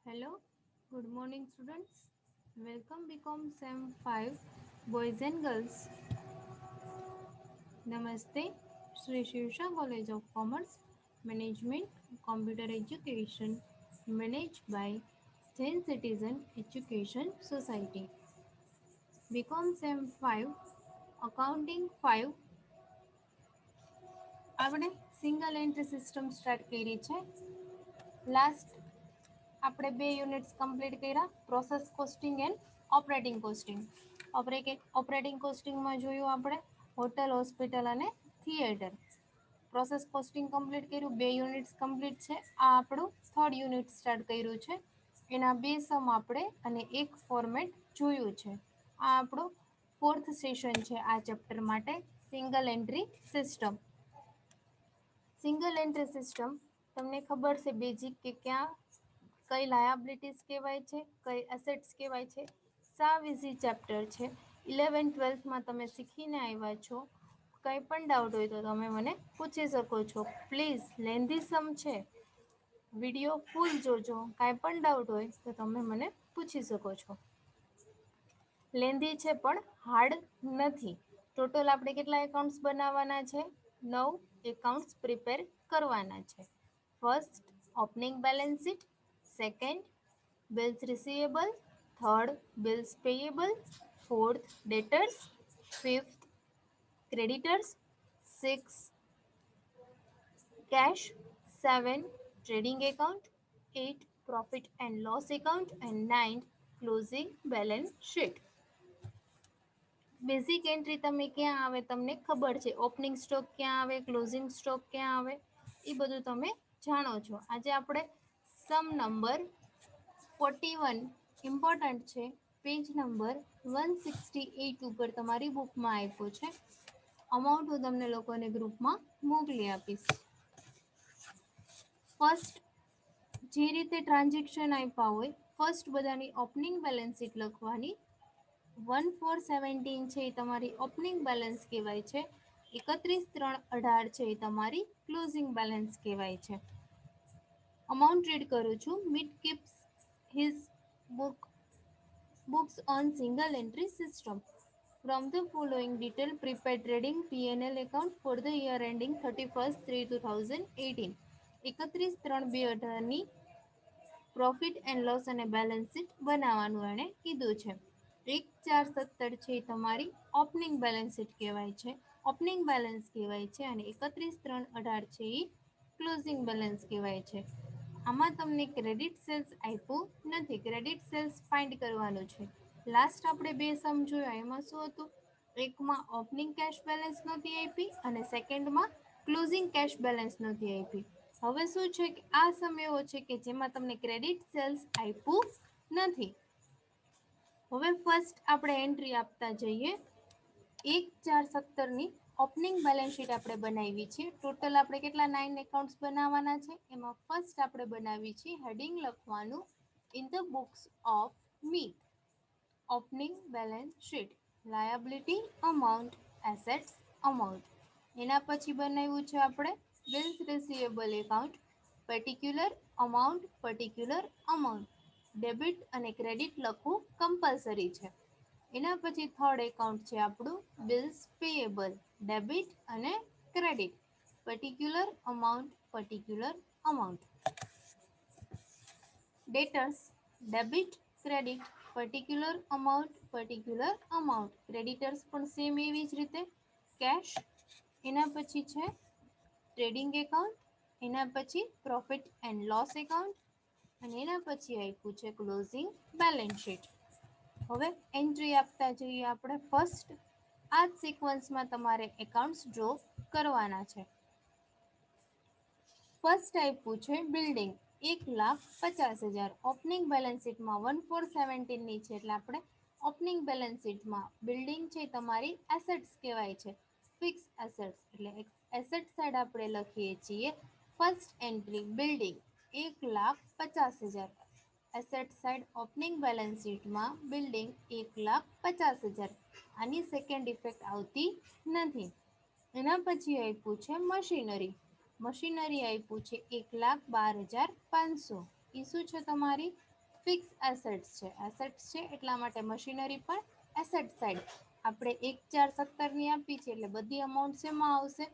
Hello, good morning students. Welcome BCom SEM 5 Boys and Girls. Namaste, Sri Shivsha College of Commerce, Management, Computer Education, managed by Jain Citizen Education Society. BCom SEM 5 Accounting 5 આપણે single entry system start કરી છે. Last આપણે 2 units complete કર્યા, process costing and operating costing. Operating કોસ્ટિંગમાં જોયું આપણે hotel, hospital અને theatre. Process costing complete કર્યું, 2 યુનિટ્સ કમ્પ્લીટ છે. આ આપણું 3rd યુનિટ સ્ટાર્ટ કર્યું છે. એના 2 સમ આપણે અને એક ફોર્મેટ જોયું છે. આ આપણું 4th સેશન છે આ ચેપ્ટર માટે, single entry system. Single entry system તમને ખબર છે બેઝિક કે ક્યાં કઈ લાયાબિલિટીઝ કહેવાય છે, કઈ એસેટ્સ કહેવાય છે. સાવ ઇઝી ચેપ્ટર છે. 11th-12thમાં તમે શીખીને આવ્યા છો. કંઈ પણ ડાઉટ હોય તો તમે મને પૂછી શકો છો. પ્લીઝ લેન્ધી સમ છે, વિડીયો ફૂલ જોજો. કાંઈ પણ ડાઉટ હોય તો તમે મને પૂછી શકો છો. લેન્ધી છે પણ હાર્ડ નથી. ટોટલ આપણે કેટલા એકાઉન્ટ્સ બનાવવાના છે? 9 એકાઉન્ટ્સ પ્રિપેર કરવાના છે. First, opening balance sheet. Second, bills receivable. Third, bills payable. Fourth, debtors. Fifth, creditors. Six, cash. 7, trading account. 8, profit and loss account. And 9, closing balance sheet. Basic entry તમે ક્યાં આવે તમને ખબર છે. ઓપનિંગ સ્ટોક ક્યાં આવે, ક્લોઝિંગ સ્ટોક ક્યાં આવે, એ બધું તમે જાણો છો. આજે આપણે સમ નંબર 41 ઇમ્પોર્ટન્ટ છે, પેજ નંબર 168 ઉપર તમારી બુકમાં આપ્યો છે. અમાઉન્ટ હું તમને લોકોને ગ્રુપમાં મોકલી આપીશ. ફર્સ્ટ, જે રીતે ટ્રાન્ઝેક્શન આપ્યા હોય, ફર્સ્ટ બધાની ઓપનિંગ બેલેન્સ શીટ લખવાની. 1417 છે એ તમારી ઓપનિંગ બેલેન્સ કહેવાય છે. 31/3/18 છે એ તમારી ક્લોઝિંગ બેલેન્સ કહેવાય છે. અમાઉન્ટ રીડ કરું છું. Mit keeps his books on single entry system. From the following detail, prepared trading P&L account for the year ending 31/3/2018. 31/3/2018ની પ્રોફિટ એન્ડ લોસ અને બેલેન્સ શીટ બનાવવાનું એણે કીધું છે. 1/4/17 છે એ તમારી ઓપનિંગ બેલેન્સ શીટ કહેવાય છે, ઓપનિંગ બેલેન્સ કહેવાય છે. અને 31/3/18 છે એ ક્લોઝિંગ બેલેન્સ કહેવાય છે. આમાં તમને ક્રેડિટ સેલ્સ આપ્યું નથી, ક્રેડિટ સેલ્સ ફાઇન્ડ કરવાનું છે. લાસ્ટ આપણે 2 સમ જોયા, એમાં શું હતું? એકમાં ઓપનિંગ કેશ બેલેન્સ નહોતી આપી અને સેકન્ડમાં ક્લોઝિંગ કેશ બેલેન્સ નહોતી આપી. હવે શું છે કે આ સમ એવો છે કે જેમાં તમને ક્રેડિટ સેલ્સ આપ્યું નથી. હવે ફર્સ્ટ આપણે એન્ટ્રી આપતા જઈએ. 1/4/17ની ઓપનિંગ બેલેન્સ શીટ આપણે બનાવી છે. ટોટલ આપણે કેટલા 9 એકાઉન્ટ્સ બનાવવાના છે. એમાં ફર્સ્ટ આપણે બનાવી છે, હેડિંગ લખવાનું in the books of me. Opening balance sheet, liability amount, assets amount. એના પછી બનાવ્યું છે આપણે bills receivable account, particular amount, particular amount. Debit અને ક્રેડિટ લખવું કમ્પલસરી છે. એના પછી થર્ડ એકાઉન્ટ છે આપણું બિલ્સ પેયેબલ, ડેબિટ અને credit, particular amount, particular amount. ડેટર્સ, debit, credit, particular amount, particular amount. Creditors પણ સેમ એવી જ રીતે કેશ. એના પછી છે ટ્રેડિંગ એકાઉન્ટ, એના પછી પ્રોફિટ એન્ડ લોસ એકાઉન્ટ અને એના પછી આપ્યું છે ક્લોઝિંગ બેલેન્સ શીટ. હવે એન્ટ્રી આપતા જઈએ આપણે. ફર્સ્ટ આ જ સિક્વન્સમાં તમારે એકાઉન્ટ્સ ડ્રો કરવાના છે. ફર્સ્ટ આપ્યું છે બિલ્ડિંગ 1,50,000. ઓપનિંગ બેલેન્સ શીટમાં 1417ની છે એટલે આપણે ઓપનિંગ બેલેન્સ શીટમાં બિલ્ડિંગ છે તમારી એસેટ્સ કહેવાય છે, ફિક્સ એસેટ્સ. એટલે એસેટ સાઈડ આપણે લખીએ છીએ first entry building 1,50,000. Asset side opening balance શીટમાં બિલ્ડિંગ 1,50,000. આની સેકન્ડ ઇફેક્ટ આવતી નથી. એના પછી આપ્યું છે મશીનરી. મશીનરી આપ્યું છે 1,12,500. એ શું છે તમારી ફિક્સ એસેટ્સ છે. એસેટ્સ છે એટલા માટે મશીનરી પણ એસેટ સાઇડ. આપણે 1417 આપી છે એટલે બધી અમાઉન્ટ શેમાં આવશે?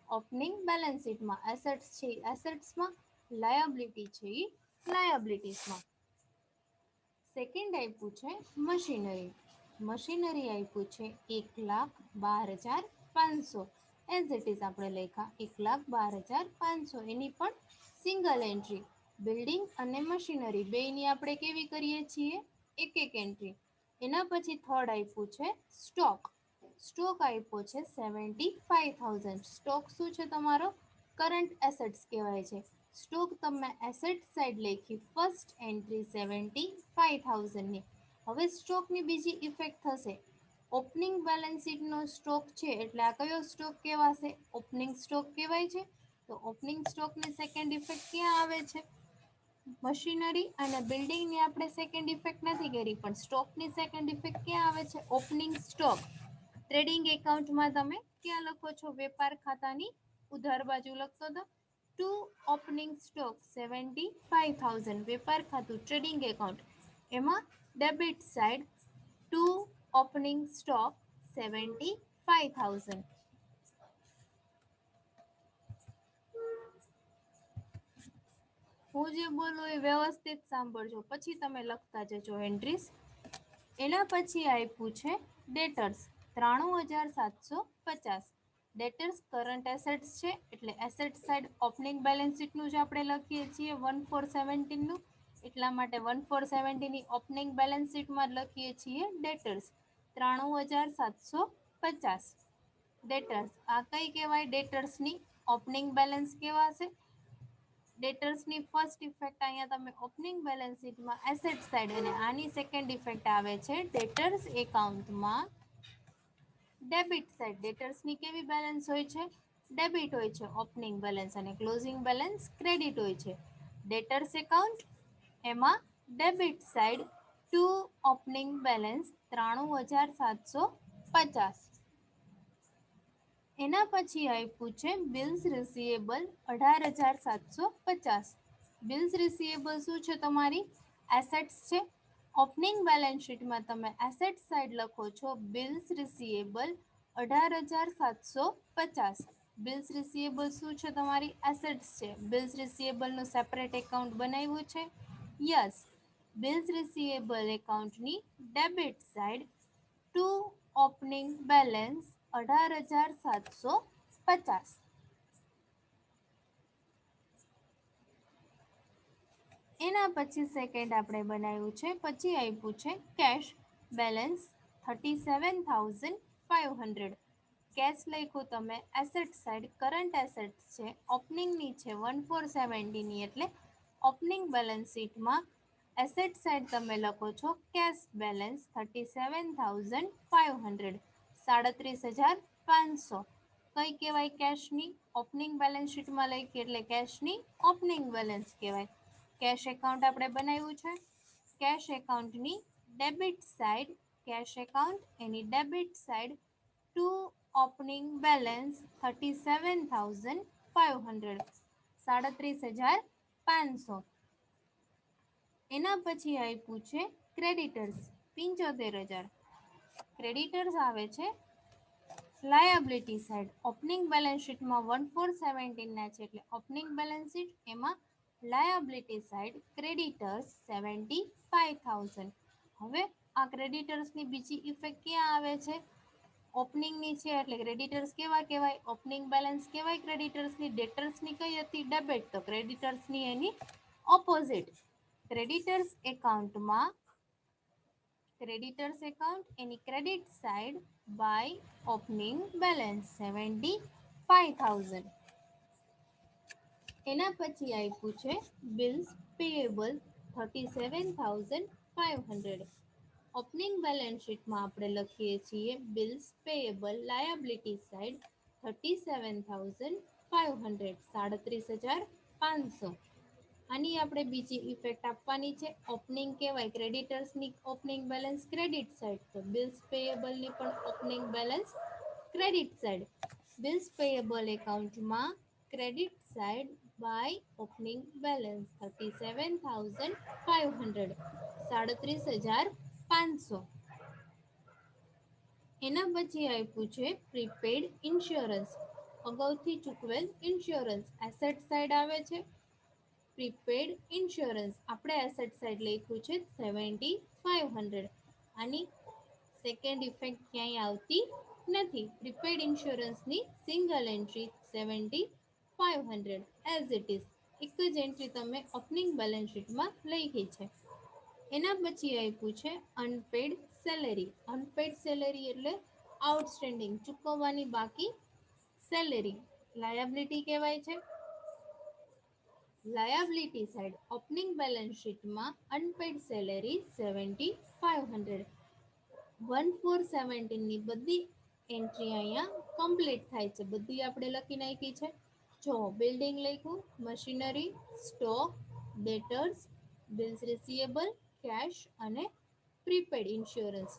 ઓપનિંગ બેલેન્સ શીટમાં. એસેટ્સ છે એસેટ્સમાં, લાયબિલિટી છે એ લાયબિલિટીસમાં. સેકન્ડ આપ્યું છે મશીનરી. મશીનરી આપ્યું છે 1,12,500. એઝ ઇટ ઇઝ આપણે લખ્યા 1,12,500. એની પણ સિંગલ એન્ટ્રી. બિલ્ડિંગ અને મશીનરી બેયની આપણે કેવી કરીએ છીએ? એક એક એન્ટ્રી. એના પછી થર્ડ આપ્યું છે સ્ટોક. સ્ટોક આપ્યો છે 75,000. સ્ટોક શું છે તમારો? કરંટ એસેટ્સ કહેવાય છે. સ્ટોક તમે એસેટ સાઇડ લખી ફર્સ્ટ એન્ટ્રી 75,000ની. હવે સ્ટોકની બીજી ઇફેક્ટ થશે. ઓપનિંગ બેલેન્સ શીટનો સ્ટોક છે એટલે આ કયો સ્ટોક કહેવાશે? ઓપનિંગ સ્ટોક કહેવાય છે. તો ઓપનિંગ સ્ટોકની સેકન્ડ ઇફેક્ટ ક્યાં આવે છે? મશીનરી અને બિલ્ડિંગની આપણે સેકન્ડ ઇફેક્ટ નથી કરી, પણ સ્ટોકની સેકન્ડ ઇફેક્ટ ક્યાં આવે છે? Opening stock. ટ્રેડિંગ એકાઉન્ટમાં તમે ક્યાં લખો છો? વેપાર ખાતાની ઉધાર બાજુ લખતો હતો ટુ ઓપનિંગ સ્ટોક 75,000. વેપાર ખાતું ટ્રેડિંગ એકાઉન્ટ એમાં debit side to opening stock 75,000. હું જે બોલું એ વ્યવસ્થિત સાંભળજો, પછી તમે લખતા જજો એન્ટ્રીઝ. એના પછી આપ્યું છે ડેટર્સ 93,750. ડેટર્સ કરંટ એસેટ્સ છે એટલે એસેટ સાઇડ ઓપનિંગ બેલેન્સ શીટનું જ આપણે લખીએ છીએ 1417નું. એટલા માટે 1417ની ઓપનિંગ બેલેન્સ શીટમાં જ લખીએ છીએ ડેટર્સ 93,750. ડેટર્સ આ કઈ કહેવાય? ડેટર્સની ઓપનિંગ બેલેન્સ કહેવાશે. ડેટર્સની ફર્સ્ટ ઇફેક્ટ અહીંયા તમે ઓપનિંગ બેલેન્સ શીટમાં એસેટ સાઇડ, અને આની સેકન્ડ ઇફેક્ટ આવે છે ડેટર્સ એકાઉન્ટમાં ડેબિટ સાઇડ. ડેટર્સની કેવી બેલેન્સ હોય છે? ડેબિટ હોય છે ઓપનિંગ બેલેન્સ, અને ક્લોઝિંગ બેલેન્સ ક્રેડિટ હોય છે. ડેટર્સ એકાઉન્ટ એમાં debit side to opening balance 93,750. એના પછી આપ્યું છે બિલ્સ રિસીવેબલ 18,750. બિલ્સ રિસીવેબલ શું છે? તમારી એસેટ્સ છે. ઓપનિંગ બેલેન્સ શીટમાં તમે એસેટ સાઇડ લખો છો બિલ્સ રિસીવેબલ 18,750. બિલ્સ રિસીવેબલ શું છે? તમારી એસેટ્સ છે. બિલ્સ રિસીવેબલનું સેપરેટ એકાઉન્ટ બનાવ્યું છે? યસ. બિલ્સ રિસીવેબલ એકાઉન્ટની debit side to opening balance 18,750. એના પછી સેકન્ડ આપણે બનાવ્યું છે, પછી આપ્યું છે કેશ બેલેન્સ 37,500. કેશ લખ્યું તમે એસેટ સાઇડ. કરંટ એસેટ્સ છે ઓપનિંગની છે 1470ની, એટલે ઓપનિંગ બેલેન્સ શીટમાં એસેટ સાઇડ તમે લખો છો કેશ બેલેન્સ 37,500. 37,500 કઈ કહેવાય? કેશની ઓપનિંગ બેલેન્સ શીટમાં લખી એટલે કેશની ઓપનિંગ બેલેન્સ કહેવાય. કેશ એકાઉન્ટ આપણે બનાવ્યું છે. કેશ એકાઉન્ટની ડેબિટ સાઇડ, કેશ એકાઉન્ટ એની debit side to opening balance 37,500. 37,500. એના પછી આપ્યું છે ક્રેડિટર્સ 75,000. ક્રેડિટર્સ આવે છે લાયબિલિટી સાઇડ. ઓપનિંગ બેલેન્સ શીટમાં 1417 છે એટલે ઓપનિંગ બેલેન્સ શીટ એમાં લાયબિલિટી સાઇડ ક્રેડિટર્સ 75,000. હવે આ ક્રેડિટર્સની બીજી ઇફેક્ટ ક્યાં આવે છે? ઓપનિંગની છે એટલે ક્રેડિટર્સ કેવા કહેવાય? ઓપનિંગ બેલેન્સ કહેવાય ક્રેડિટર્સની. ડેટર્સની કઈ હતી? ડેબિટ. તો ક્રેડિટર્સની એની ઓપોઝિટ. ક્રેડિટર્સ એકાઉન્ટમાં ક્રેડિટર્સ એકાઉન્ટ એની credit side by opening balance 75,000. એના પછી આપ્યું છે બિલ્સ પેએબલ 37,500. ઓપનિંગ બેલેન્સ શીટમાં આપણે લખીએ છીએ બિલ્સ પેએબલ લાયબિલિટી સાઇડ 37,500. 37,500. આની આપણે બીજી ઇફેક્ટ આપવાની છે. ઓપનિંગ કહેવાય ક્રેડિટર્સની ઓપનિંગ બેલેન્સ ક્રેડિટ સાઇડ, તો બિલ્સ પેએબલની પણ opening balance credit side. Bills payable એકાઉન્ટમાં credit side by opening balance 37,500 37,500. એના પછી આપ્યું છે પ્રીપેડ ઇન્સ્યોરન્સ, અગાઉથી ચૂકવેલ ઇન્સ્યોરન્સ એસેટ સાઇડ આવે છે. પ્રીપેડ ઇન્સ્યોરન્સ આપણે એસેટ સાઇડ લખ્યું છે 7,500. આની સેકન્ડ ઇફેક્ટ ક્યાંય આવતી નથી. પ્રીપેડ ઇન્સ્યોરન્સની single entry 7,500 as it is, એક જ એન્ટ્રી તમે ઓપનિંગ બેલેન્સ શીટમાં લખી છે. એના પછી આપ્યું છે અનપેડ સેલેરી. અનપેડ સેલેરી એટલે આઉટસ્ટેન્ડિંગ, ચૂકવવાની બાકી સેલેરી, લાયબિલિટી કહેવાય છે. લાયબિલિટી સાઇડ ઓપનિંગ બેલેન્સ શીટમાં અનપેડ સેલેરી 7,500. 1,417 ની બધી એન્ટ્રી અહીંયા કમ્પ્લીટ થાય છે. બધી આપણે લખી નાખી છે. જો બિલ્ડિંગ લખ્યું, machinery, stock, debtors, bills receivable, cash અને પ્રીપેડ ઇન્સ્યોરન્સ.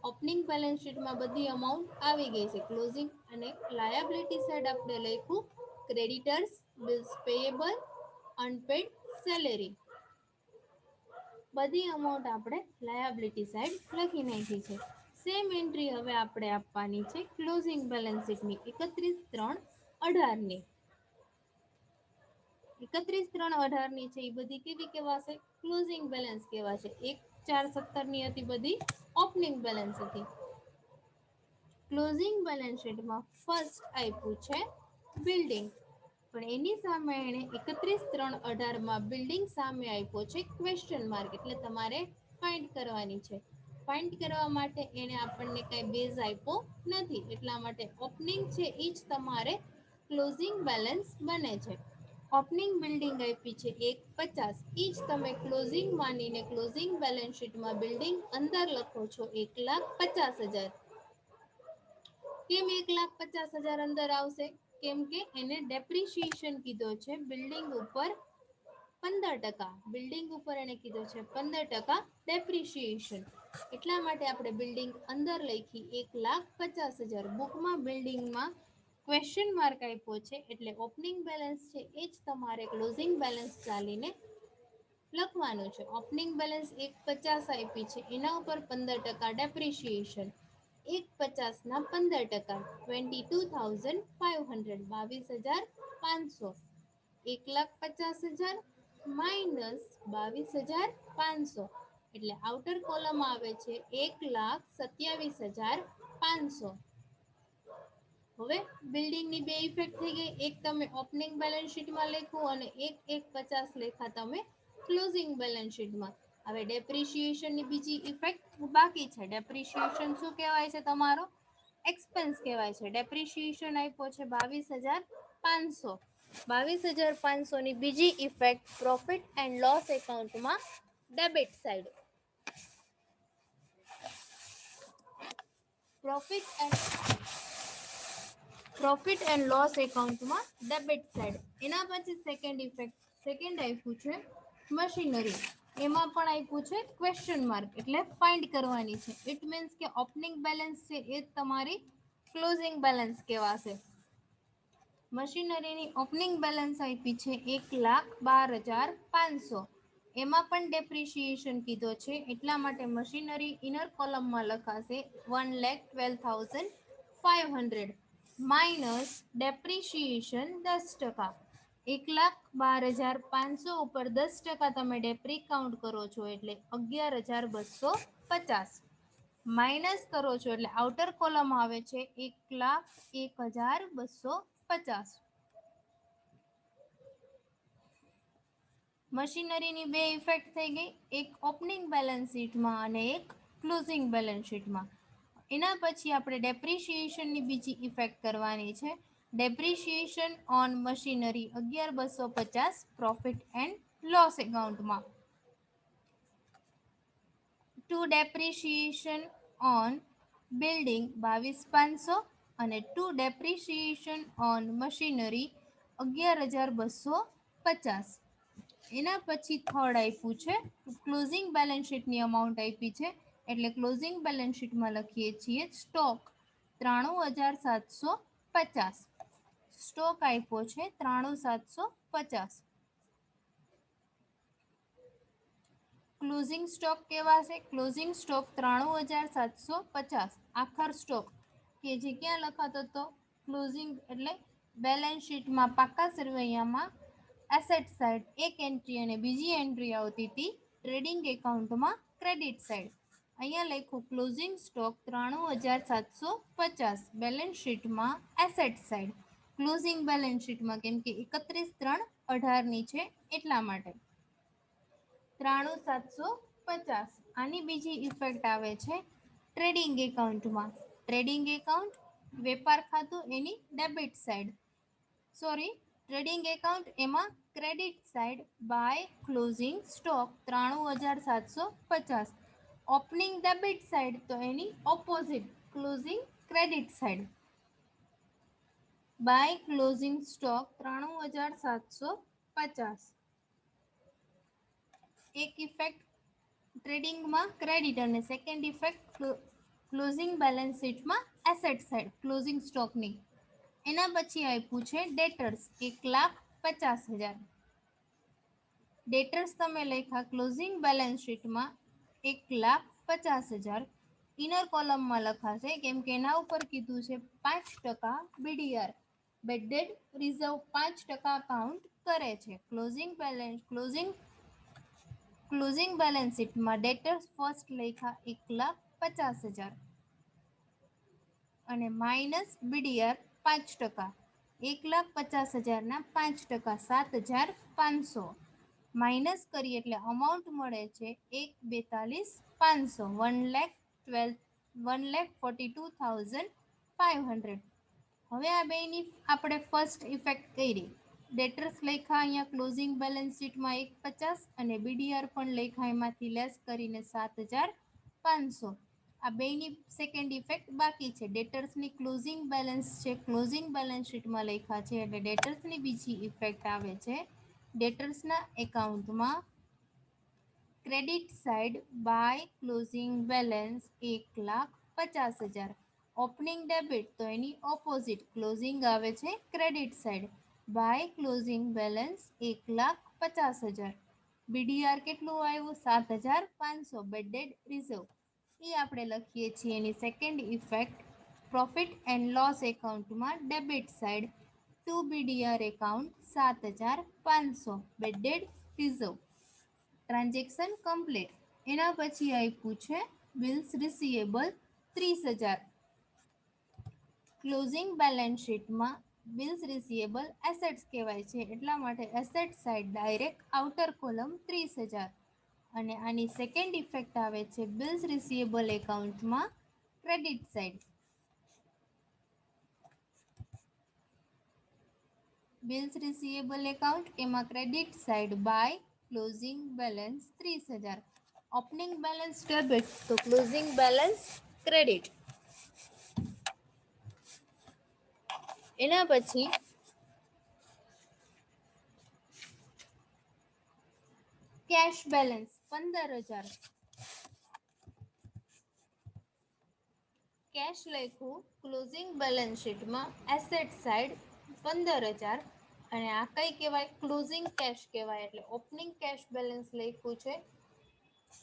ઓપનિંગ બેલેન્સ શીટમાં બધી અમાઉન્ટ આવી ગઈ છે. ક્લોઝિંગ અને લાયબિલિટી સાઇડ આપણે લખ્યું ક્રેડિટર્સ, બિલ્સ પેયેબલ, અનપેડ સેલેરી. બધી અમાઉન્ટ આપણે લાયબિલિટી સાઇડ લખી નાખી છે. સેમ એન્ટ્રી હવે આપણે આપવાની છે ક્લોઝિંગ બેલેન્સ શીટની 31/3/18 ની. 31/3/18 ની છે એ બધી કેવી કહેવાશે? ક્લોઝિંગ બેલેન્સ કહેવાશે. 1/4/17 ની હતી બધી ઓપનિંગ બેલેન્સ હતી. ક્લોઝિંગ બેલેન્સ શીટમાં ફર્સ્ટ આપ્યું છે બિલ્ડિંગ, પણ એની સામે એણે 31/3/18 બિલ્ડિંગ સામે આપ્યો છે ક્વેશ્ચન માર્ક, એટલે તમારે ફાઇન્ડ કરવાની છે. ફાઇન્ડ કરવા માટે એણે આપણને કઈ બેઝ આપ્યો નથી, એટલા માટે ઓપનિંગ છે એ જ તમારે ક્લોઝિંગ બેલેન્સ બને છે. ઓપનિંગ બિલ્ડિંગ આપી છે 1,50, એ જ તમે ક્લોઝિંગ માનીને ક્લોઝિંગ બેલેન્સ શીટમાં બિલ્ડિંગ અંદર લખો છો 1,50,000. કેમ 1,50,000 અંદર આવશે? કેમ કે એને ડેપ્રિસિએશન કીધો છે બિલ્ડિંગ ઉપર 15%. બિલ્ડિંગ ઉપર એને કીધો છે 15% ડેપ્રિસિએશન, એટલા માટે આપણે બિલ્ડિંગ અંદર લખી 1,50,000. બુકમાં બિલ્ડિંગમાં ક્વેશ્ચન માર્ક આપ્યો છે, એટલે ઓપનિંગ બેલેન્સ છે એ જ તમારે ક્લોઝિંગ બેલેન્સ ચાલીને લખવાનું છે. ઓપનિંગ બેલેન્સ 1,50 આપી છે, એના ઉપર 15% ડેપ્રિસિએશન. 1,50 ના 15%, 22,500 22,500. 1,50,000 માઇનસ 22,500, એટલે આઉટર કોલમ આવે છે 1,27,500. હવે બિલ્ડિંગની બે ઇફેક્ટ થઈ ગઈ, એક તમે ઓપનિંગ બેલેન્સ શીટમાં લખ્યું અને 1,50 લેખા તમે ક્લોઝિંગ બેલેન્સ શીટમાં. હવે ડેપ્રિસિએશનની બીજી ઇફેક્ટ બાકી છે. ડેપ્રિસિએશન શું કહેવાય છે? તમારો એક્સપેન્સ કહેવાય છે. ડેપ્રિસિએશન આપ્યો છે 22,500. 22,500 ની બીજી ઇફેક્ટ પ્રોફિટ એન્ડ લોસ એકાઉન્ટમાં debit side. Profit and loss એકાઉન્ટમાં ડેબિટ સાઇડ. એના પછી સેકન્ડ ઇફેક્ટ, સેકન્ડ આપ્યું છે મશીનરી, એમાં પણ આપ્યું છે ક્વેશ્ચન માર્ક, એટલે ફાઇન્ડ કરવાની છે. ઇટ મીન્સ કે ઓપનિંગ બેલેન્સ છે એ તમારી ક્લોઝિંગ બેલેન્સ કહેવાશે. મશીનરીની ઓપનિંગ બેલેન્સ આપી છે 1,12,500. એમાં પણ ડેપ્રિસિએશન કીધો છે, એટલા માટે મશીનરી ઇનર કોલમમાં લખાશે 1,12,500 માઇનસ ડેપ્રિસિએશન 10%. 1,12,500 ઉપર 10% તમે ડેપ્રી કાઉન્ટ કરો છો એટલે 11,250. માઇનસ કરો છો એટલે આઉટર કોલમ આવે છે 1,01,250. મશીનરીની બે ઇફેક્ટ થઈ ગઈ, એક ઓપનિંગ બેલેન્સ શીટમાં અને એક ક્લોઝિંગ બેલેન્સ શીટમાં. એના પછી આપણે ડેપ્રિસિએશનની બીજી ઇફેક્ટ કરવાની છે. Depreciation on machinery 11,250 profit and loss એકાઉન્ટમાં. ટુ ડેપ્રિસિએશન ઓન બિલ્ડિંગ 22,500 અને ટુ ડેપ્રિસિએશન ઓન મશીનરી 11,250. એના પછી થર્ડ આપ્યું છે ક્લોઝિંગ બેલેન્સ શીટની અમાઉન્ટ આપી છે, એટલે ક્લોઝિંગ બેલેન્સ શીટમાં લખીએ છીએ સ્ટોક 93,750. સ્ટોક આપ્યો છે 93,750. ક્લોઝિંગ સ્ટોક કેવા છે? Closing stock 93,750. આખર સ્ટોક કે જે ક્યાં લખાતો હતો? ક્લોઝિંગ એટલે બેલેન્સ શીટમાં પાકા સરવૈયામાં એસેટ સાઇડ એક એન્ટ્રી અને બીજી એન્ટ્રી આવતી હતી ટ્રેડિંગ એકાઉન્ટમાં ક્રેડિટ સાઇડ. અહીંયા લખ્યું ક્લોઝિંગ સ્ટોક 93,750 બેલેન્સ શીટમાં એસેટ સાઇડ. ક્લોઝિંગ બેલેન્સ શીટમાં કેમ કે 31/3/18 છે એટલા માટે 93,750. આની બીજી ઇફેક્ટ આવે છે ટ્રેડિંગ એકાઉન્ટમાં. ટ્રેડિંગ એકાઉન્ટ વેપાર ખાતું એની debit side, sorry trading account એમાં credit side by closing stock 93,750. Opening debit side તો એની opposite closing credit side by closing stock 93,750. એક ઇફેક્ટ ટ્રેડિંગમાં ક્રેડિટ અને સેકન્ડ ઇફેક્ટ ક્લોઝિંગ બેલેન્સ શીટમાં એસેટ સાઇડ ક્લોઝિંગ સ્ટોકની. એના પછી આપ્યું છે ડેટર્સ 1,50,000. ડેટર્સ તમે લખ્યા ક્લોઝિંગ બેલેન્સ શીટમાં 1,50,000. ઇનર કોલમમાં લખાશે કેમ કે એના ઉપર કીધું છે 5% BDR bad debt reserve 5% count કરે છે. ક્લોઝિંગ બેલેન્સ શીટમાં ડેટર્સ ફર્સ્ટ લખ્યા 1,50,000 અને માઇનસ BDR 5%. 1,50,000 ના 5% 7,500 માઇનસ કરીએ એટલે અમાઉન્ટ મળે છે 1,42,500 1,42,500. હવે આ બેની આપણે ફર્સ્ટ ઇફેક્ટ કરી. ડેટર્સ લખ્યા અહીંયા ક્લોઝિંગ બેલેન્સ શીટમાં 1,50 અને BDR પણ લખ્યા એમાંથી લેસ કરીને 7,500. આ બેની સેકન્ડ ઇફેક્ટ બાકી છે. ડેટર્સની ક્લોઝિંગ બેલેન્સ છે ક્લોઝિંગ બેલેન્સ શીટમાં લખ્યા છે એટલે ડેટર્સની બીજી ઇફેક્ટ આવે છે ડેટર્સના એકાઉન્ટમાં credit side by closing balance 1,50,000. Opening debit તો એની ઓપોઝિટ ક્લોઝિંગ આવે છે credit side by closing balance 1,50,000. BDR કેટલું આવ્યું? 7,500 બેડ ડેટ રિઝર્વ. એ આપણે લખીએ છીએ એની second effect profit and loss એકાઉન્ટમાં debit side to BDR account 7,500 bad debt reserve. Transaction complete. એના પછી આપ્યું છે બિલ્સ રિસીવેબલ 30,000. ક્લોઝિંગ બેલેન્સ શીટમાં બિલ્સ રિસીવેબલ એસેટ્સ કહેવાય છે એટલા માટે asset side direct outer column 30,000 અને આની સેકન્ડ ઇફેક્ટ આવે છે બિલ્સ રિસીવેબલ એકાઉન્ટમાં credit side. Bills receivable account એમાં credit side by closing balance 30,000. Opening balance debit તો ક્લોઝિંગ બેલેન્સ ક્રેડિટ. એના પછી કેશ બેલેન્સ 15,000. કેશ લખ્યું ક્લોઝિંગ બેલેન્સ શીટમાં એસેટ સાઇડ 15,000 અને આ કઈ કહેવાય? ક્લોઝિંગ કેશ કહેવાય. એટલે ઓપનિંગ કેશ બેલેન્સ લખ્યું છે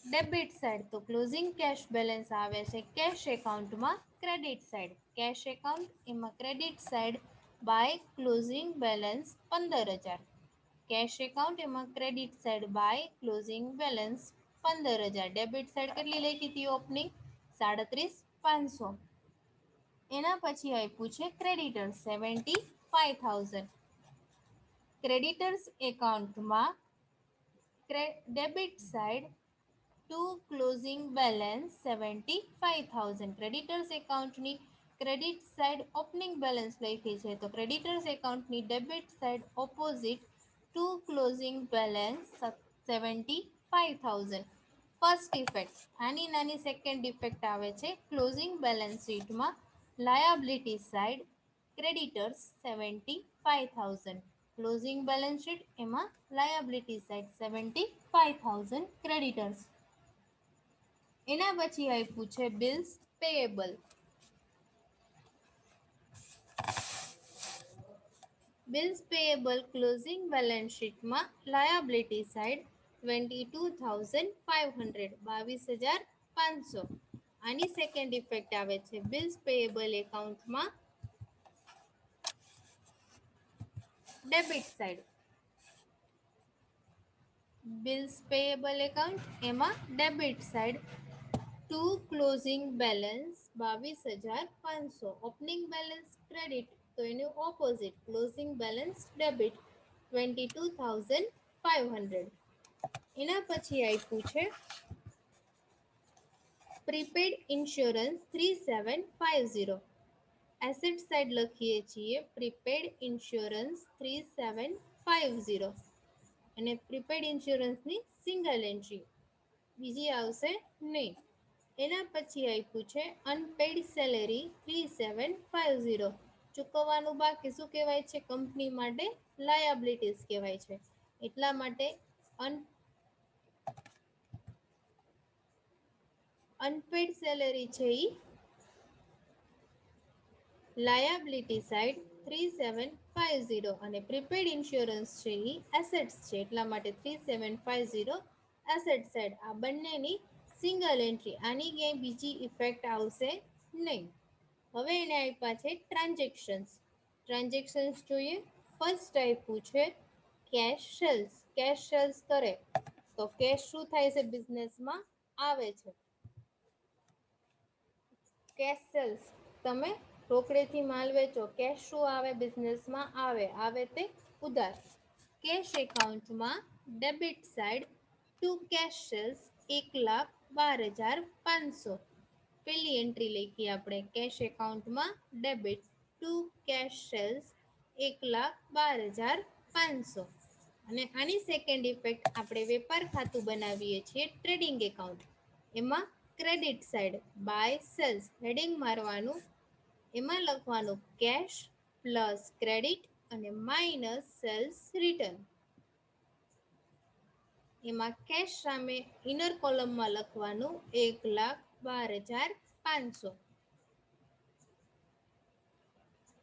ડેબિટ સાઇડ તો ક્લોઝિંગ કેશ બેલેન્સ આવે છે કેશ એકાઉન્ટમાં ક્રેડિટ સાઇડ. કેશ એકાઉન્ટ એમાં credit side by closing balance 15,000. Cash account એમાં credit side by closing balance 15,000. Debit side કેટલી લખી હતી ઓપનિંગ? 37,500. એના પછી આપ્યું છે ક્રેડિટર્સ 75,000. ક્રેડિટર્સ એકાઉન્ટમાં debit side to closing balance 75,000. Creditors એકાઉન્ટની ક્રેડિટ સાઇડ ઓપનિંગ બેલેન્સ લખી છે તો ક્રેડિટર્સ એકાઉન્ટની debit side opposite two closing balance 75,000. First effect. આની નાની સેકન્ડ ઇફેક્ટ આવે છે ક્લોઝિંગ બેલેન્સ શીટમાં liability side creditors 75,000. Closing balance sheet એમાં લાયબિલિટી સાઇડ 75,000 ક્રેડિટર્સ. એના પછી આપ્યું છે બિલ્સ પેયેબલ. બિલ્સ પેયેબલ ક્લોઝિંગ બેલેન્સ શીટમાં લાયાબિલિટી સાઇડ 22,500 22,500. આની સેકન્ડ ઇફેક્ટ આવે છે બિલ્સ પેયેબલ એકાઉન્ટમાં debit side. Bills payable account એમાં debit side to closing balance 22,500. Opening balance credit તો એનું ઓપોઝિટ ક્લોઝિંગ બેલેન્સ ડેબિટ 22,500. એના પછી આપ્યું છે પ્રીપેડ ઇન્સ્યોરન્સ 3750. એસેટ સાઇડ લખીએ છીએ પ્રીપેડ ઇન્સ્યોરન્સ 3750 અને પ્રીપેડ ઇન્સ્યોરન્સની સિંગલ એન્ટ્રી, બીજી આવશે નહીં. એના પછી આપ્યું છે અનપેડ સેલેરી 3750. ચૂકવવાનું બાકી શું કહેવાય છે? કંપની માટે લાયાબિલિટીઝ કહેવાય છે. એટલા માટે અનપેડ સેલેરી છે એ લાયાબિલિટી સાઇડ 3750 અને પ્રીપેડ ઇન્સ્યોરન્સ છે એ એસેટ્સ છે એટલા માટે 3750 એસેટ સાઇડ. આ બંનેની સિંગલ એન્ટ્રી, આની ક્યાંય બીજી ઇફેક્ટ આવશે નહીં. હવે એને આપ્યા છે ટ્રાન્ઝેક્શન્સ. ટ્રાન્ઝેક્શન્સ જોઈએ. ફર્સ્ટ આપ્યું છે કેશ સેલ્સ. કેશ સેલ્સ કરે તો કેશ શું થાય છે? બિઝનેસમાં આવે છે. કેશ સેલ્સ, તમે રોકડેથી માલ વેચો, કેશ શું આવે? બિઝનેસમાં આવે તે ઉધાર. કેશ એકાઉન્ટમાં debit side to cash sales 1,12,500. પેલી એન્ટ્રી લખી આપણે કેશ એકાઉન્ટમાં ડેબિટ ટુ કેશ સેલ્સ 1,12,500. અને આની સેકન્ડ ઇફેક્ટ આપણે વેપાર ખાતું બનાવીએ છીએ ટ્રેડિંગ એકાઉન્ટ, એમાં credit side by sales heading મારવાનું, એમાં લખવાનું કેશ પ્લસ ક્રેડિટ અને માઇનસ સેલ્સ રિટર્ન. એમાં કેશ સામે ઇનર કોલમમાં લખવાનું 1,12,500.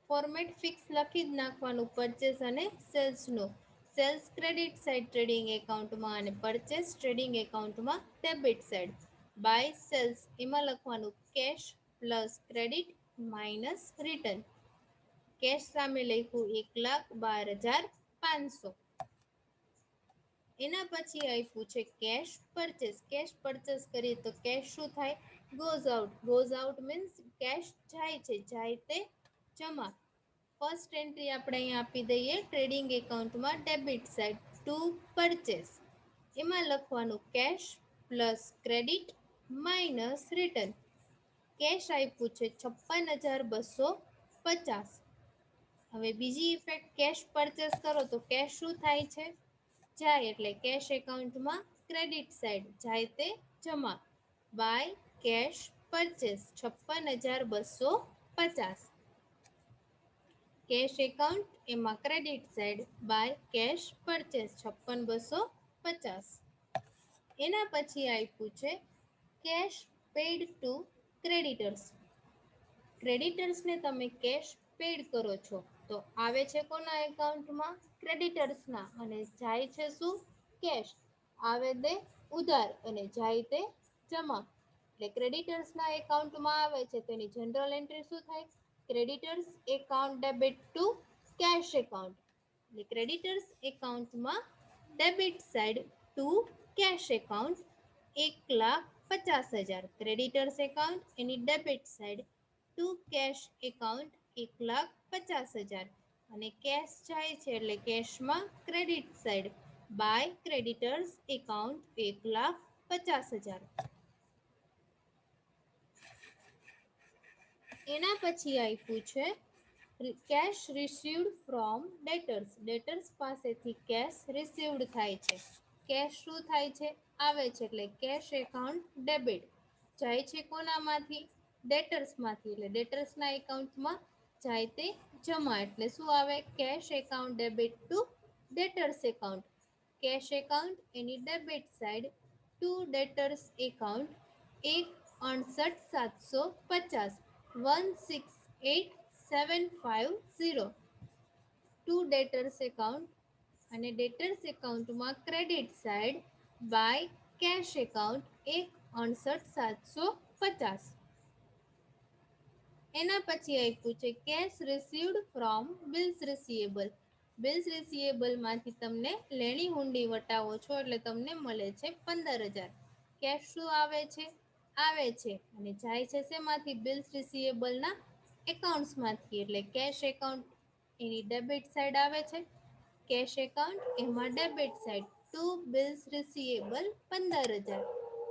ફોર્મેટ ફિક્સ લખી જ નાખવાનું પરચેસ અને સેલ્સનું. સેલ્સ ક્રેડિટ સાઇડ ટ્રેડિંગ એકાઉન્ટમાં અને પરચેસ ટ્રેડિંગ એકાઉન્ટમાં ડેબિટ સાઇડ. બાય સેલ્સ એમાં લખવાનું cash plus credit minus return. Cash સામે લખ્યું 1,12,500. એના પછી આપ્યું છે કેશ પરચેસ. કેશ પરચેસ કરીએ તો કેશ શું થાય? Goes out. Goes out means cash જાય છે, જાય તે જમા. ફર્સ્ટ એન્ટ્રી આપણે અહીંયા આપી દઈએ ટ્રેડિંગ એકાઉન્ટમાં ડેબિટ સાઇડ ટુ પરચેસ, એમાં લખવાનું cash plus credit minus return. Cash આપ્યું છે 56,250. હવે બીજી ઇફેક્ટ, કેશ પરચેસ કરો તો કેશ શું થાય છે? જાય, એટલે કેશ એકાઉન્ટમાં ક્રેડિટ સાઇડ જાય તે જમા. By cash purchase 56,250. Cash account એમાં credit side by cash purchase 56,250. એના પછી આપ્યું છે કેશ પેડ ટુ ક્રેડિટર્સ. ક્રેડિટર્સને તમે કેશ પેડ કરો છો તો આવે છે કોના એકાઉન્ટમાં? ક્રેડિટર્સના. અને જાય છે શું? કેશ. આવે તે ઉધાર અને જાય તે જમા. એટલે ક્રેડિટર્સના એકાઉન્ટમાં આવે છે તેની જનરલ એન્ટ્રી શું થાય? Creditors account debit to cash account. એટલે ક્રેડિટર્સ એકાઉન્ટમાં debit side to cash account 1,50,000. Creditors account એની debit side to cash account 1,50,000. અને કેશ જાય છે એટલે કેશમાં credit side by creditors account 1,50,000. એના પછી આપ્યું છે કેશ રિસીવ્ડ ફ્રોમ ડેટર્સ. ડેટર્સ પાસેથી કેશ રિસીવ્ડ થાય છે. કેશ શું થાય છે? આવે છે, એટલે કેશ એકાઉન્ટ ડેબિટ. જાય છે કોનામાંથી? ડેટર્સમાંથી. એટલે ડેટર્સના એકાઉન્ટમાં જાય તે જમા. એટલે શું આવે? Cash account debit to debtors account. Cash account એની debit side to debtors account 1,59,750. 1,68,750. To debtors account અને ડેટર્સ એકાઉન્ટમાં credit side by cash account 1,68,750. એના પછી આપ્યું છે cash received from bills receivable. Bills રિસીવેબલમાંથી તમને લેણી હુંડી વટાવો છો એટલે તમને મળે છે 15,000. કેશ શું આવે છે અને જાય છે શેમાંથી? બિલ્સ રિસીવેબલના એકાઉન્ટ્સમાંથી. એટલે કેશ એકાઉન્ટ એની ડેબિટ સાઈડ આવે છે. કેશ એકાઉન્ટ એમાં debit side to bills receivable 15,000.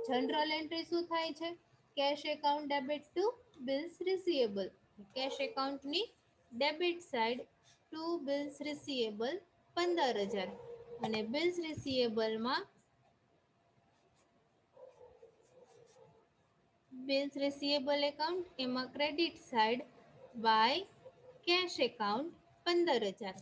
General entry શું થાય છે? Cash account debit to bills receivable. Cash એકાઉન્ટની debit side to bills receivable 15,000 અને બિલ્સ રિસીવેબલમાં બિલ્સ રિસીવેબલ એકાઉન્ટ એમાં credit side by cash account 15,000.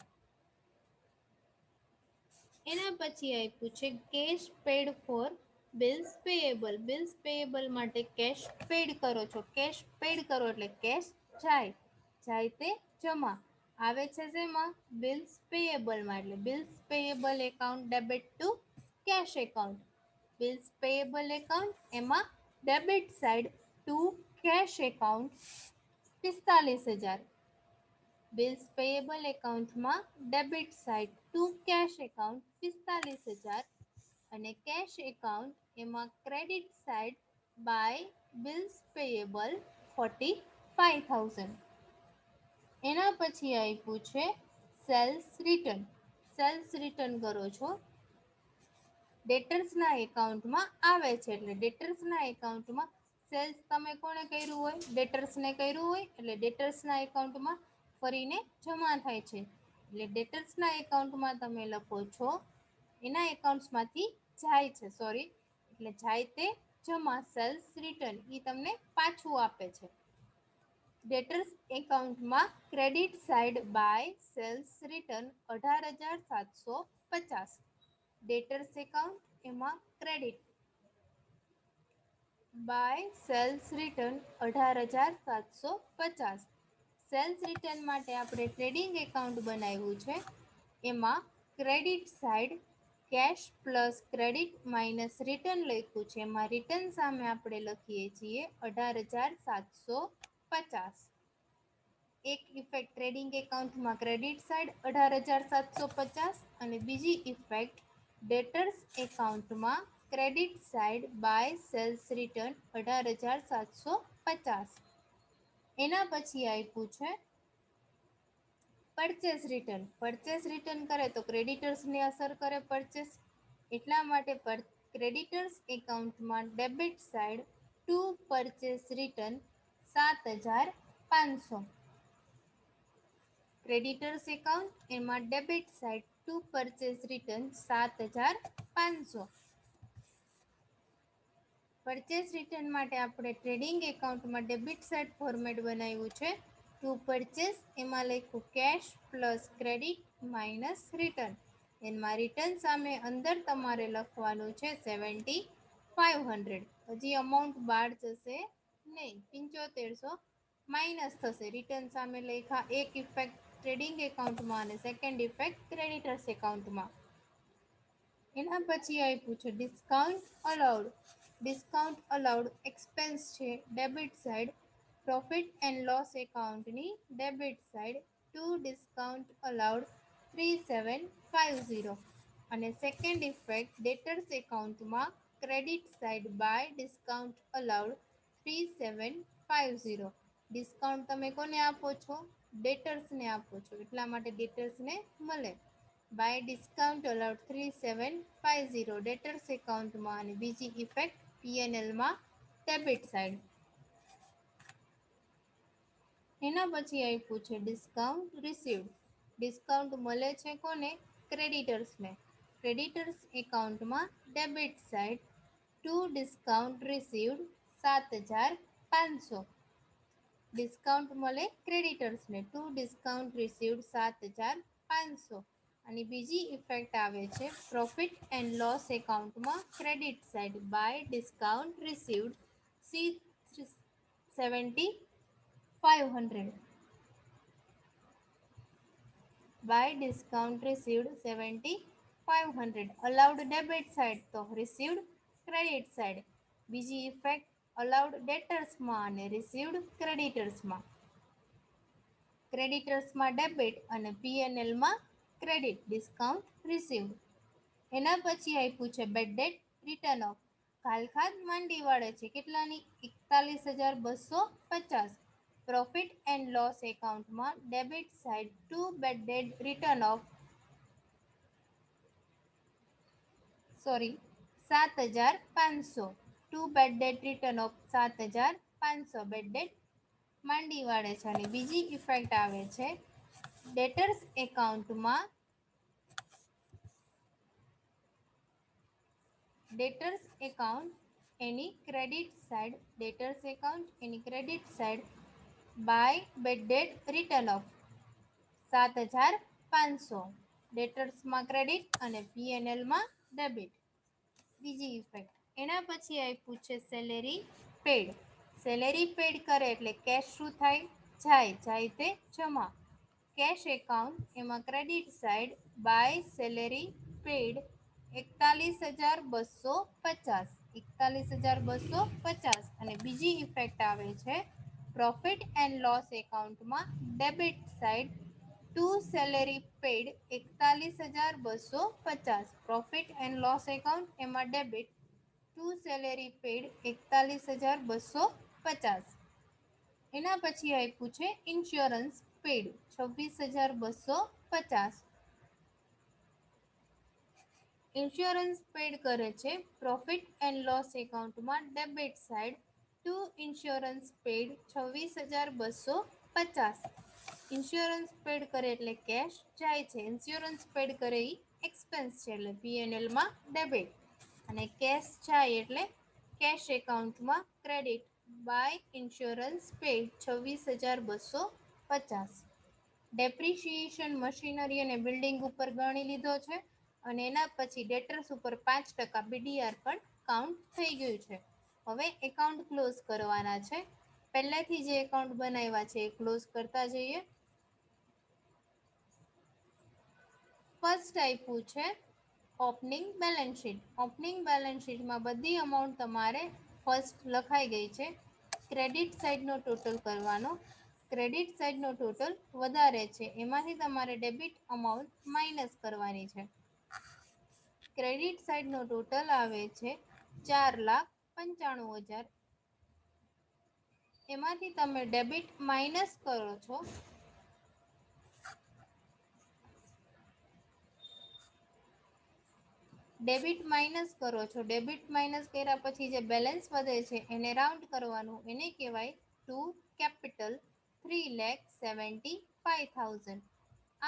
એના પછી આપ્યું છે cash paid for bills payable. Bills payable માટે કેશ પેડ કરો છો. કેશ પેડ કરો એટલે કેશ જાય તે જમા આવે છે જેમાં? બિલ્સ પેએબલમાં. એટલે bills payable account debit to cash account. Bills payable account એમાં debit side to cash account 45,000. Bills payable એકાઉન્ટમાં debit side to cash account 45,000 અને કેશ એકાઉન્ટ એમાં credit side by bills payable 45,000. એના પછી આપ્યું છે સેલ્સ રિટર્ન. સેલ્સ રિટર્ન કરો છો ડેટર્સના એકાઉન્ટમાં આવે છે. એટલે ડેટર્સના એકાઉન્ટમાં સેલ્સ તમે કોણે કર્યું હોય? ડેટર્સને કર્યું હોય એટલે ડેટર્સના એકાઉન્ટમાં ફરીને જમા થાય છે. એટલે ડેટર્સના એકાઉન્ટમાં તમે લખો છો એના એકાઉન્ટ્સમાંથી જાય છે એટલે જાય તે જમા. સેલ્સ રિટર્ન એ તમને પાછું આપે છે. ડેટર્સ એકાઉન્ટમાં credit side by sales return 18,750. Debtors account એમાં credit by sales return 18,750. Sales return માટે આપણે ટ્રેડિંગ એકાઉન્ટ બનાવ્યું છે. એમાં credit side cash plus credit minus return લખ્યું છે. એમાં રિટર્ન સામે આપણે લખીએ છીએ 18,750. એક ઇફેક્ટ ટ્રેડિંગ એકાઉન્ટમાં ક્રેડિટ સાઈડ 18,750 અને બીજી ઇફેક્ટ ડેટર્સ એકાઉન્ટમાં credit side by sales return 18,750. એના પછી આપ્યું છે પરચેસ રિટર્ન. પરચેસ રિટર્ન કરે તો ક્રેડિટર્સને અસર કરે પરચેસ. એટલા માટે ક્રેડિટર્સ એકાઉન્ટમાં debit side to purchase return 7,500. Creditors account એમાં debit side to purchase return 7,500. Purchase return માટે આપણે ટ્રેડિંગ એકાઉન્ટમાં ડેબિટ સાઈડ ફોર્મેટ બનાવ્યું છે. ટુ પરચેસ એમાં લખ્યું cash plus credit minus return. એમાં રિટર્ન સામે અંદર તમારે લખવાનું છે 7,500. હજી અમાઉન્ટ બહાર જશે નહીં. 7500 માઇનસ થશે. રિટર્ન સામે લખ્યા એક ઇફેક્ટ ટ્રેડિંગ એકાઉન્ટમાં અને સેકન્ડ ઇફેક્ટ ક્રેડિટર્સ એકાઉન્ટમાં. એના પછી આપ્યું છે discount allowed. Discount allowed expense છે debit side profit and loss એકાઉન્ટની debit side to discount allowed 3,750 અને સેકન્ડ ઇફેક્ટ ડેટર્સ એકાઉન્ટમાં credit side by discount allowed 3,750. Discount તમે કોને આપો છો? ડેટર્સને આપો છો. એટલા માટે ડેટર્સને મળે. બાય ડિસ્કાઉન્ટ અલાઉડ 3,750 ડેટર્સ એકાઉન્ટમાં અને બીજી ઇફેક્ટ પીએનએલમાં ડેબિટ સાઈડ. એના પછી આપ્યું છે ડિસ્કાઉન્ટ રિસીવ્ડ. ડિસ્કાઉન્ટ મળે છે કોને? ક્રેડિટર્સને. ક્રેડિટર્સ એકાઉન્ટમાં debit side to discount received 7,500. Discount મળે ક્રેડિટર્સને ટુ ડિસ્કાઉન્ટ રિસીવ્ડ 7,500 અને બીજી ઇફેક્ટ આવે છે પ્રોફિટ એન્ડ લોસ એકાઉન્ટમાં credit side by discount received 7,500. By discount received 7500. Allowed debit side તો રિસીવ્ડ ક્રેડિટ સાઇડ. બીજી ઇફેક્ટ અલાઉડ ડેટર્સમાં અને રિસીવ્ડ ક્રેડિટર્સમાં. ક્રેડિટર્સમાં ડેબિટ અને પીએનએલમાં ક્રેડિટ ડિસ્કાઉન્ટ રિસીવ્ડ. એના પછી આપ્યું છે બેડ ડેટ રિટર્ન ઓફ. કાલખાદ માંડી વાળે છે કેટલાની 41,250. પ્રોફિટ એન્ડ લોસ એકાઉન્ટમાં debit side to bad debt return of 7,500. To bad debt return of 7,500 bad debt માંડી વાળે છે. અને બીજી ઇફેક્ટ આવે છે ડેટર્સ એકાઉન્ટમાં ડેટર્સ એકાઉન્ટ એની ક્રેડિટ સાઇડ ડેટર્સ એકાઉન્ટ એની credit side by bad debt return of 7,500. ડેટર્સમાં ક્રેડિટ અને પીએનએલમાં ડેબિટ. બીજી ઇફેક્ટ એના પછી આપ્યું છે સેલેરી પેડ. સેલેરી પેડ કરે એટલે કેશ શું થાય? જાય તે જમા. કેશ એકાઉન્ટ એમાં credit side by salary paid 41,250. 41,250. અને બીજી ઇફેક્ટ આવે છે પ્રોફિટ એન્ડ લોસ એકાઉન્ટમાં debit side to salary paid 41,250. Profit and loss account એમાં ડેબિટ ટુ સેલેરી પેડ 41,250. એના પછી આપ્યું છે ઇન્સ્યોરન્સ પેડ 26,250. ઇન્સ્યોરન્સ પેડ કરે છે પ્રોફિટ એન્ડ લોસ એકાઉન્ટમાં debit side to insurance paid 26,250. Insurance paid કરે એટલે કેશ જાય છે. ઇન્સ્યોરન્સ પેડ કરે એ એક્સપેન્સ છે એટલે પીએનએલમાં ડેબિટ. અને કેશ જાય એટલે કેશ એકાઉન્ટમાં credit by insurance paid 26,250. Depreciation machinery અને બિલ્ડિંગ ઉપર ગણી લીધો છે અને એના પછી ડેટર્સ ઉપર 5% બીડીઆર પણ કાઉન્ટ થઈ ગયું છે. હવે એકાઉન્ટ ક્લોઝ કરવાના છે. પહેલાથી જે એકાઉન્ટ બનાવ્યા છે એ ક્લોઝ કરતા જઈએ. ફર્સ્ટ આપ્યું છે opening balance sheet. Opening balance શીટમાં બધી અમાઉન્ટ તમારે ફર્સ્ટ લખાઈ ગઈ છે. ક્રેડિટ સાઇડનો ટોટલ કરવાનો. ક્રેડિટ સાઇડનો ટોટલ વધારે છે એમાંથી તમારે ડેબિટ અમાઉન્ટ માઇનસ કરવાની છે. ક્રેડિટ સાઇડનો ટોટલ આવે છે 4,95,000. એમાંથી તમે ડેબિટ માઇનસ કરો છો ડેબિટ માઇનસ કર્યા પછી જે બેલેન્સ વધે છે એને રાઉન્ડ કરવાનું. એને કહેવાય ટુ કેપિટલ 3,75,000.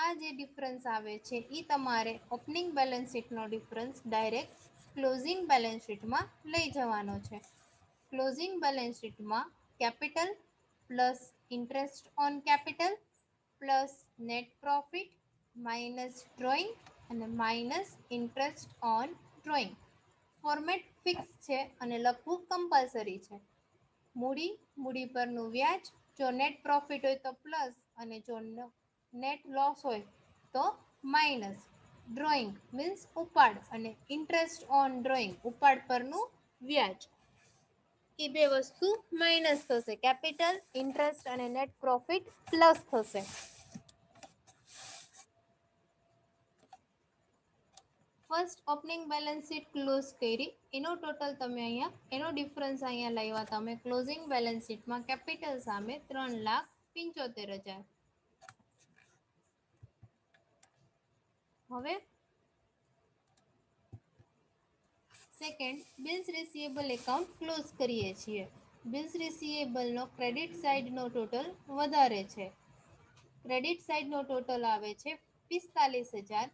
આ જે ડિફરન્સ આવે છે એ તમારે ઓપનિંગ બેલેન્સ શીટનો ડિફરન્સ ડાયરેક્ટ ક્લોઝિંગ બેલેન્સ શીટમાં લઈ જવાનો છે. ક્લોઝિંગ બેલેન્સ શીટમાં capital plus interest on capital plus net profit minus drawing અને minus interest on drawing. Format fix છે અને લખવું કમ્પલસરી છે. મૂડી પરનું વ્યાજ, જો નેટ પ્રોફિટ હોય તો પ્લસ અને જો નેટ લોસ હોય તો માઇનસ. ડ્રોઈંગ મીન્સ ઉપાડ અને ઇન્ટરેસ્ટ ઓન ડ્રોઈંગ ઉપાડ પરનું વ્યાજ. એ બે વસ્તુ માઇનસ થશે. કેપિટલ, ઇન્ટરેસ્ટ અને નેટ પ્રોફિટ પ્લસ થશે. First opening balance sheet close કરી એનો ટોટલ તમે અહીંયા એનો ડિફરન્સ અહીંયા લાવ્યા તમે ક્લોઝિંગ બેલેન્સ શીટમાં કેપિટલ સામે 3,75,000. હવે second bills receivable account close કરીએ છીએ. બિલ્સ રિસીવેબલનો ક્રેડિટ સાઇડનો ટોટલ વધારે છે. ક્રેડિટ સાઇડનો ટોટલ આવે છે 45,000.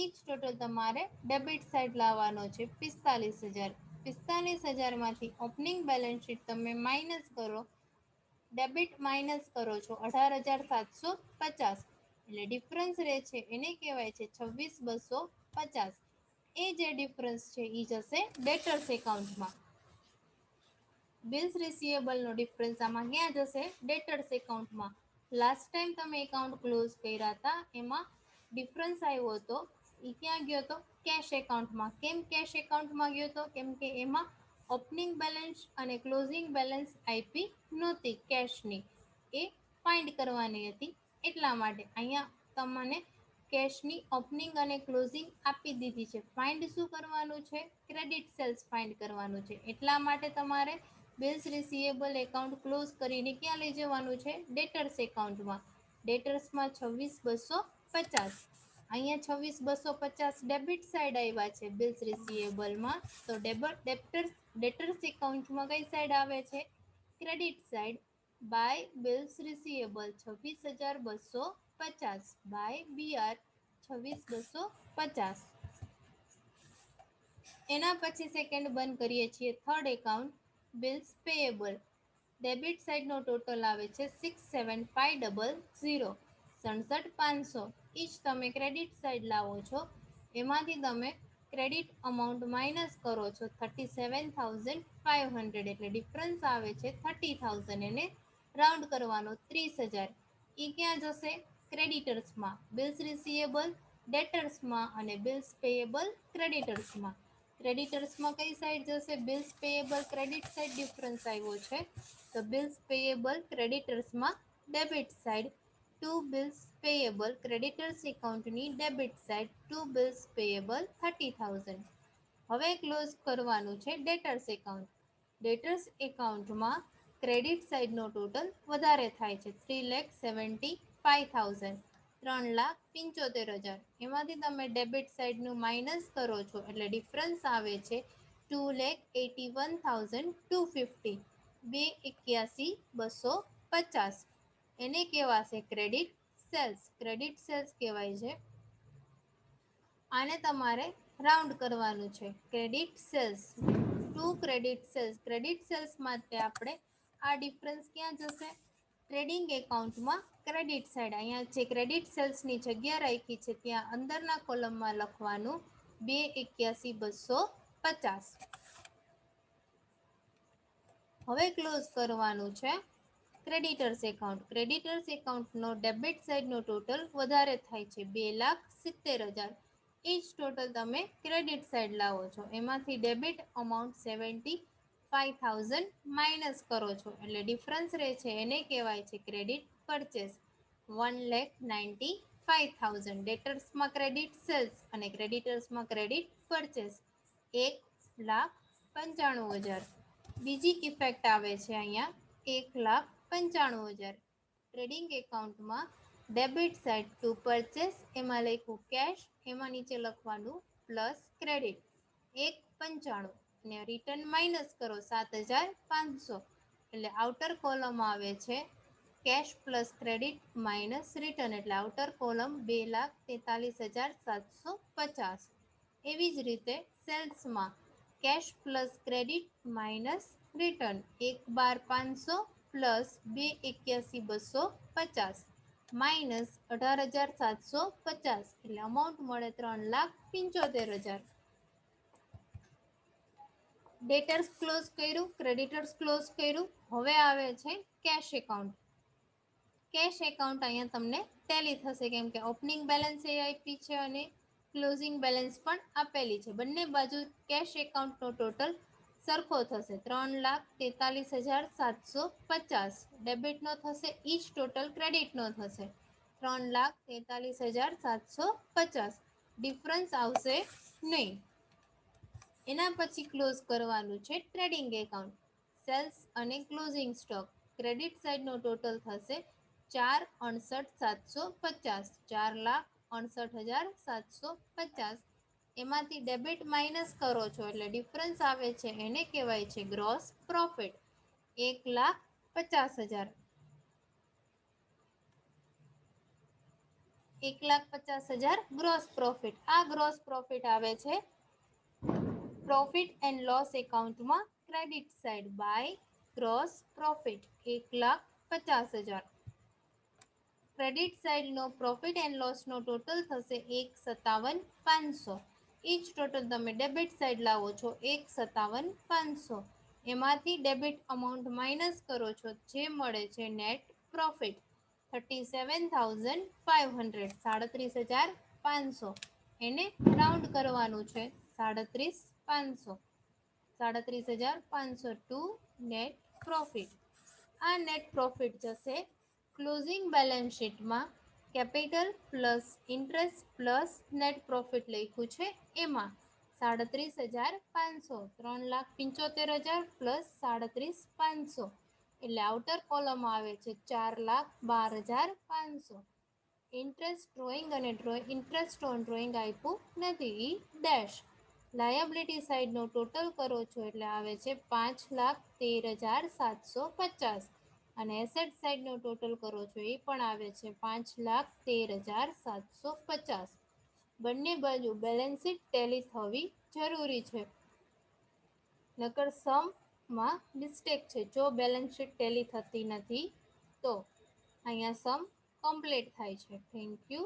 ઈ જ ટોટલ તમારે ડેબિટ સાઇડ લાવવાનો છે 45,000. 45,000માંથી ઓપનિંગ બેલેન્સ શીટ તમે માઇનસ કરો, ડેબિટ માઇનસ કરો છો 18,750. એટલે ડિફરન્સ રહે છે એને કહેવાય છે 26,250. એ જે ડિફરન્સ છે એ જશે ડેટર્સ એકાઉન્ટમાં. બિલ્સ રિસીવેબલનો ડિફરન્સ આમાં ક્યાં જશે? ડેટર્સ એકાઉન્ટમાં. લાસ્ટ ટાઈમ તમે એકાઉન્ટ ક્લોઝ કર્યા હતા એમાં ડિફરન્સ આવ્યો હતો એ ક્યાં ગયો હતો? કેશ એકાઉન્ટમાં. કેમ કેશ એકાઉન્ટમાં ગયો હતો? કેમ કે એમાં ઓપનિંગ બેલેન્સ અને ક્લોઝિંગ બેલેન્સ આપી નહોતી કેશની, એ ફાઇન્ડ કરવાની હતી એટલા માટે. અહીંયા તમને કેશની ઓપનિંગ અને ક્લોઝિંગ આપી દીધી છે. ફાઇન્ડ શું કરવાનું છે? ક્રેડિટ સેલ્સ ફાઇન્ડ કરવાનું છે. એટલા માટે તમારે બિલ્સ રિસીવેબલ એકાઉન્ટ ક્લોઝ કરીને ક્યાં લઈ જવાનું છે? ડેટર્સ એકાઉન્ટમાં. ડેટર્સમાં 26,250. અહીંયા 26,250 ડેબિટ સાઈડ આવ્યા છે બિલ્સ રિસીવેબલમાં. તો ડેટર્સ એકાઉન્ટમાં કઈ સાઈડ આવે છે? Credit side. By bills receivable 26,250 by BR 26,250. એના પછી સેકન્ડ બંધ કરીએ છીએ. Third account bills payable. Debit સાઈડનો ટોટલ આવે છે 67,500, 67,500. ઈ જ તમે ક્રેડિટ સાઈડ લાવો છો, એમાંથી તમે ક્રેડિટ અમાઉન્ટ માઇનસ કરો છો 37,500, એટલે ડિફરન્સ આવે છે 30,000. એને રાઉન્ડ કરવાનો 30,000. એ ક્યાં જશે? ક્રેડિટર્સમાં. બિલ્સ રિસીવેબલ ડેટર્સમાં અને બિલ્સ પેએબલ ક્રેડિટર્સમાં. ક્રેડિટર્સમાં કઈ સાઈડ જશે? Bills payable credit side difference આવ્યો છે, તો બિલ્સ પેએબલ ક્રેડિટર્સમાં debit side to bills payable creditors એકાઉન્ટની debit side to bills payable 30,000. હવે ક્લોઝ કરવાનું છે ડેટર્સ એકાઉન્ટ. ડેટર્સ એકાઉન્ટમાં ક્રેડિટ સાઈડનો ટોટલ વધારે થાય છે 3,75,000, 3,75,000. એમાંથી તમે ડેબિટ સાઈડનું માઇનસ કરો છો એટલે ડિફરન્સ આવે છે 2,81,250, 2,81,250. એને કહેવાશે ક્રેડિટ સેલ્સ. ક્રેડિટ સેલ્સ કહેવાય છે. આને તમારે રાઉન્ડ કરવાનું છે. Credit sales to credit sales. Credit sales માટે આપણે આ ડિફરન્સ ક્યાં જશે? ટ્રેડિંગ એકાઉન્ટમાં ક્રેડિટ સાઈડ. અહીંયા જે ક્રેડિટ સેલ્સની જગ્યા રાખી છે ત્યાં અંદરના કોલમમાં લખવાનું 2,81,250. હવે ક્લોઝ કરવાનું છે ક્રેડિટર્સ એકાઉન્ટ. ક્રેડિટર્સ એકાઉન્ટનો ડેબિટ સાઈડનો ટોટલ વધારે થાય છે 2,70,000. એ જ ટોટલ તમે ક્રેડિટ સાઈડ લાવો છો, એમાંથી ડેબિટ અમાઉન્ટ 75,000 માઇનસ કરો છો એટલે ડિફરન્સ રહે છે, એને કહેવાય છે ક્રેડિટ પરચેસ 1,95,000. ડેટર્સમાં ક્રેડિટ સેલ્સ અને ક્રેડિટર્સમાં ક્રેડિટ પરચેસ 1,95,000. બીજી ઇફેક્ટ આવે છે અહીંયા 1,95,000. ટ્રેડિંગ એકાઉન્ટમાં ડેબિટ સાઈડ ટુ પરચેસ, એમાં લખ્યું કેશ, એમાં નીચે લખવાનું પ્લસ ક્રેડિટ 1,95,000 અને રિટર્ન માઇનસ કરો 7,500, એટલે આઉટર કોલમ આવે છે cash plus credit minus return, એટલે આઉટર કોલમ 2,43,750. એવી જ રીતે સેલ્સમાં cash plus credit minus return 1,12,500 plus 2,81,250 minus 18,750, એટલે અમાઉન્ટ મળે 3,75,000. ડેટર્સ ક્લોઝ કર્યું, ક્રેડિટર્સ ક્લોઝ કર્યું. હવે આવે છે કેશ એકાઉન્ટ. કેશ એકાઉન્ટ અહીંયા તમને ટેલી થશે કેમ કે ઓપનિંગ બેલેન્સ એ આપી છે અને ક્લોઝિંગ બેલેન્સ પણ આપેલી છે. બંને બાજુ કેશ એકાઉન્ટનો ટોટલ સરખો થશે 3,43,750. ડેબિટનો થશે, ઈ જ ટોટલ ક્રેડિટનો થશે 3,43,750. ડિફરન્સ આવશે નહીં. એના પછી ક્લોઝ કરવાનું છે ટ્રેડિંગ એકાઉન્ટ. સેલ્સ અને ક્લોઝિંગ સ્ટોક. ક્રેડિટ સાઈડનો ટોટલ થશે 4,59,750, 4,59,750. એમાંથી ડેબિટ માઇનસ કરો છો એટલે ડિફરન્સ આવે છે, એને કહેવાય છે ગ્રોસ પ્રોફિટ 1,50,000. 1,50,000 gross profit. આ ગ્રોસ પ્રોફિટ આવે છે પ્રોફિટ એન્ડ લોસ એકાઉન્ટમાં credit side by gross profit 1,50,000. Credit સાઈડનો પ્રોફિટ એન્ડ લોસનો ટોટલ થશે 1,57,500. ઈ જ ટોટલ તમે ડેબિટ સાઈડ લાવો છો 1,57,500. એમાંથી ડેબિટ અમાઉન્ટ માઇનસ કરો છો, જે મળે છે નેટ પ્રોફિટ 37,500 37,500 એને રાઉન્ડ કરવાનું છે 37,500 37,500 ટુ નેટ પ્રોફિટ. આ નેટ પ્રોફિટ જશે ક્લોઝિંગ બેલેન્સ શીટમાં capital plus interest plus net profit લખ્યું છે એમાં 37,500 3,75,000 પ્લસ 37,500 એટલે આઉટર કોલમ આવે છે 4,12,500. ઇન્ટરેસ્ટ ડ્રોઈંગ અને ઇન્ટરેસ્ટ ઓન ડ્રોઈંગ આપ્યું નથી ઈ ડેશ. લાયબિલિટી સાઈડનો ટોટલ કરો છો એટલે આવે છે 5,13,750 અને એસેટ સાઈડનો ટોટલ કરો છો એ પણ આવે છે 5,13,750. બંને બાજુ બેલેન્સ શીટ ટેલી થવી જરૂરી છે, નકર સમમાં મિસ્ટેક છે. જો બેલેન્સ શીટ ટેલી થતી નથી તો અહીંયા સમ કમ્પ્લીટ થાય છે. Thank you.